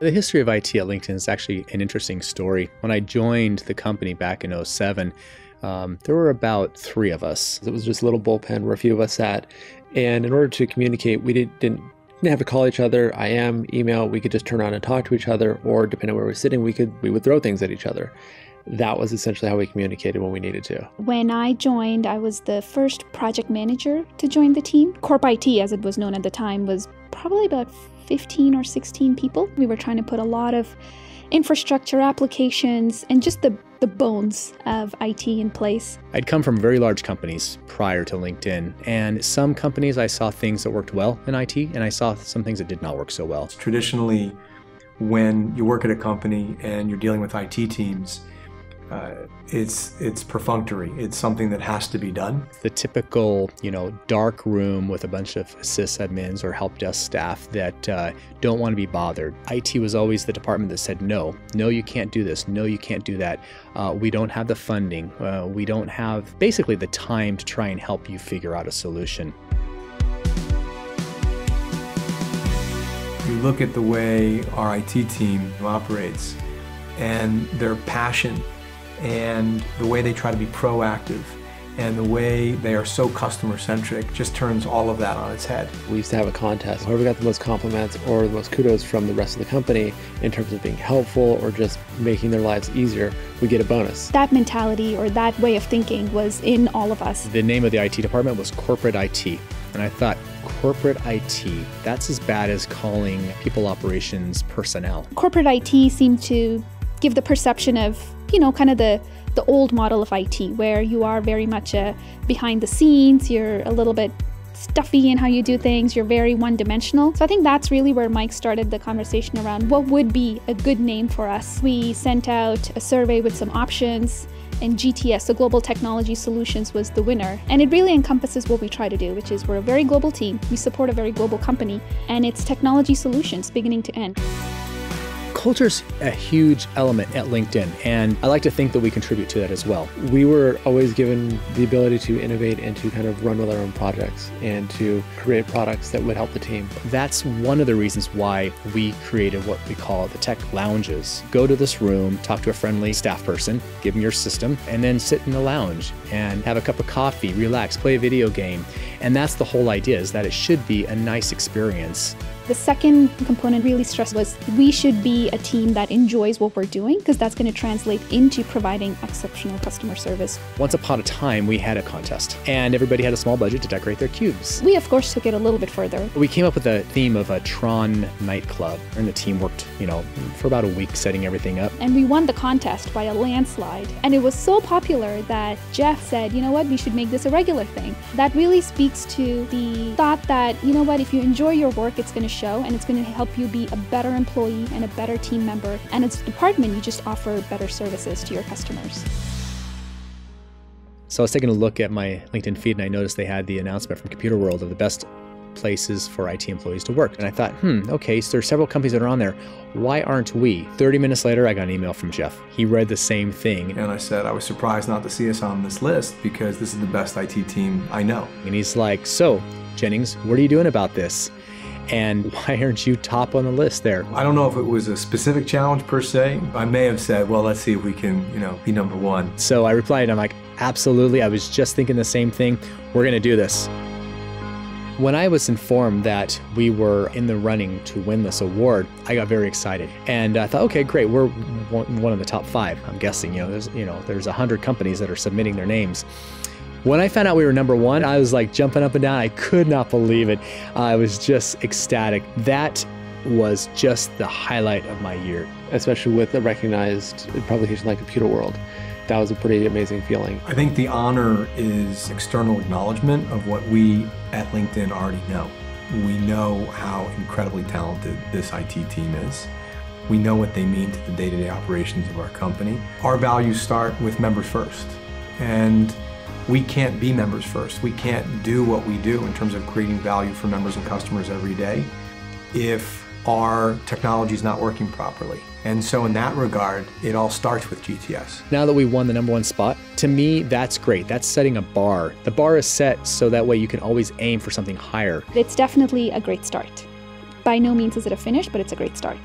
The history of IT at LinkedIn is actually an interesting story. When I joined the company back in '07, there were about 3 of us. It was just a little bullpen where a few of us sat. And in order to communicate, we didn't have to call each other, IM, email. We could just turn on and talk to each other, or depending on where we're sitting, we would throw things at each other. That was essentially how we communicated when we needed to. When I joined, I was the first project manager to join the team. Corp IT, as it was known at the time, was probably about 15 or 16 people. We were trying to put a lot of infrastructure, applications, and just the bones of IT in place. I'd come from very large companies prior to LinkedIn, and some companies I saw things that worked well in IT, and I saw some things that did not work so well. Traditionally, when you work at a company and you're dealing with IT teams, it's perfunctory. It's something that has to be done. The typical, dark room with a bunch of sysadmins or help desk staff that don't want to be bothered. IT was always the department that said, no, you can't do this. No, you can't do that. We don't have the funding. We don't have basically the time to try and help you figure out a solution. You look at the way our IT team operates and their passion and the way they try to be proactive and the way they are so customer-centric just turns all of that on its head. We used to have a contest. Whoever got the most compliments or the most kudos from the rest of the company in terms of being helpful or just making their lives easier, we get a bonus. That mentality or that way of thinking was in all of us. The name of the IT department was Corporate IT. And I thought, corporate IT, that's as bad as calling people operations personnel. Corporate IT seemed to give the perception of, kind of the old model of IT, where you are very much behind the scenes, you're a little bit stuffy in how you do things, you're very one-dimensional. So I think that's really where Mike started the conversation around what would be a good name for us. We sent out a survey with some options, and GTS, so Global Technology Solutions, was the winner. And it really encompasses what we try to do, which is we're a very global team, we support a very global company, and it's technology solutions beginning to end. Culture's a huge element at LinkedIn, and I like to think that we contribute to that as well. We were always given the ability to innovate and to kind of run with our own projects and to create products that would help the team. That's one of the reasons why we created what we call the tech lounges. Go to this room, talk to a friendly staff person, give them your system, and then sit in the lounge and have a cup of coffee, relax, play a video game. And that's the whole idea, is that it should be a nice experience. The second component really stressed was we should be a team that enjoys what we're doing, because that's going to translate into providing exceptional customer service. Once upon a time, we had a contest, and everybody had a small budget to decorate their cubes. We, of course, took it a little bit further. We came up with a theme of a Tron nightclub, and the team worked, for about a week setting everything up. And we won the contest by a landslide. And it was so popular that Jeff said, you know what, we should make this a regular thing. That really speaks to the thought that, if you enjoy your work, it's going to show, and it's going to help you be a better employee and a better team member. And as a department, you just offer better services to your customers. So I was taking a look at my LinkedIn feed, and I noticed they had the announcement from Computer World of the best places for IT employees to work. And I thought, okay, so there's several companies that are on there. Why aren't we? 30 minutes later, I got an email from Jeff. He read the same thing. And I said, I was surprised not to see us on this list because this is the best IT team I know. And he's like, so, Jennings, what are you doing about this? And why aren't you top on the list there? I don't know if it was a specific challenge per se. I may have said, well, let's see if we can, be number one. So I replied, I'm like, absolutely. I was just thinking the same thing. We're going to do this. When I was informed that we were in the running to win this award, I got very excited. And I thought, okay, great, we're one of the top 5. I'm guessing, there's 100 companies that are submitting their names. When I found out we were number 1, I was like jumping up and down. I could not believe it. I was just ecstatic. That was just the highlight of my year. Especially with a recognized publication like Computer World. That was a pretty amazing feeling. I think the honor is external acknowledgement of what we at LinkedIn already know. We know how incredibly talented this IT team is. We know what they mean to the day-to-day operations of our company. Our values start with members first. And we can't be members first. We can't do what we do in terms of creating value for members and customers every day if our technology is not working properly. And so in that regard, it all starts with GTS. Now that we won the number 1 spot, to me, that's great. That's setting a bar. The bar is set so that way you can always aim for something higher. It's definitely a great start. By no means is it a finish, but it's a great start.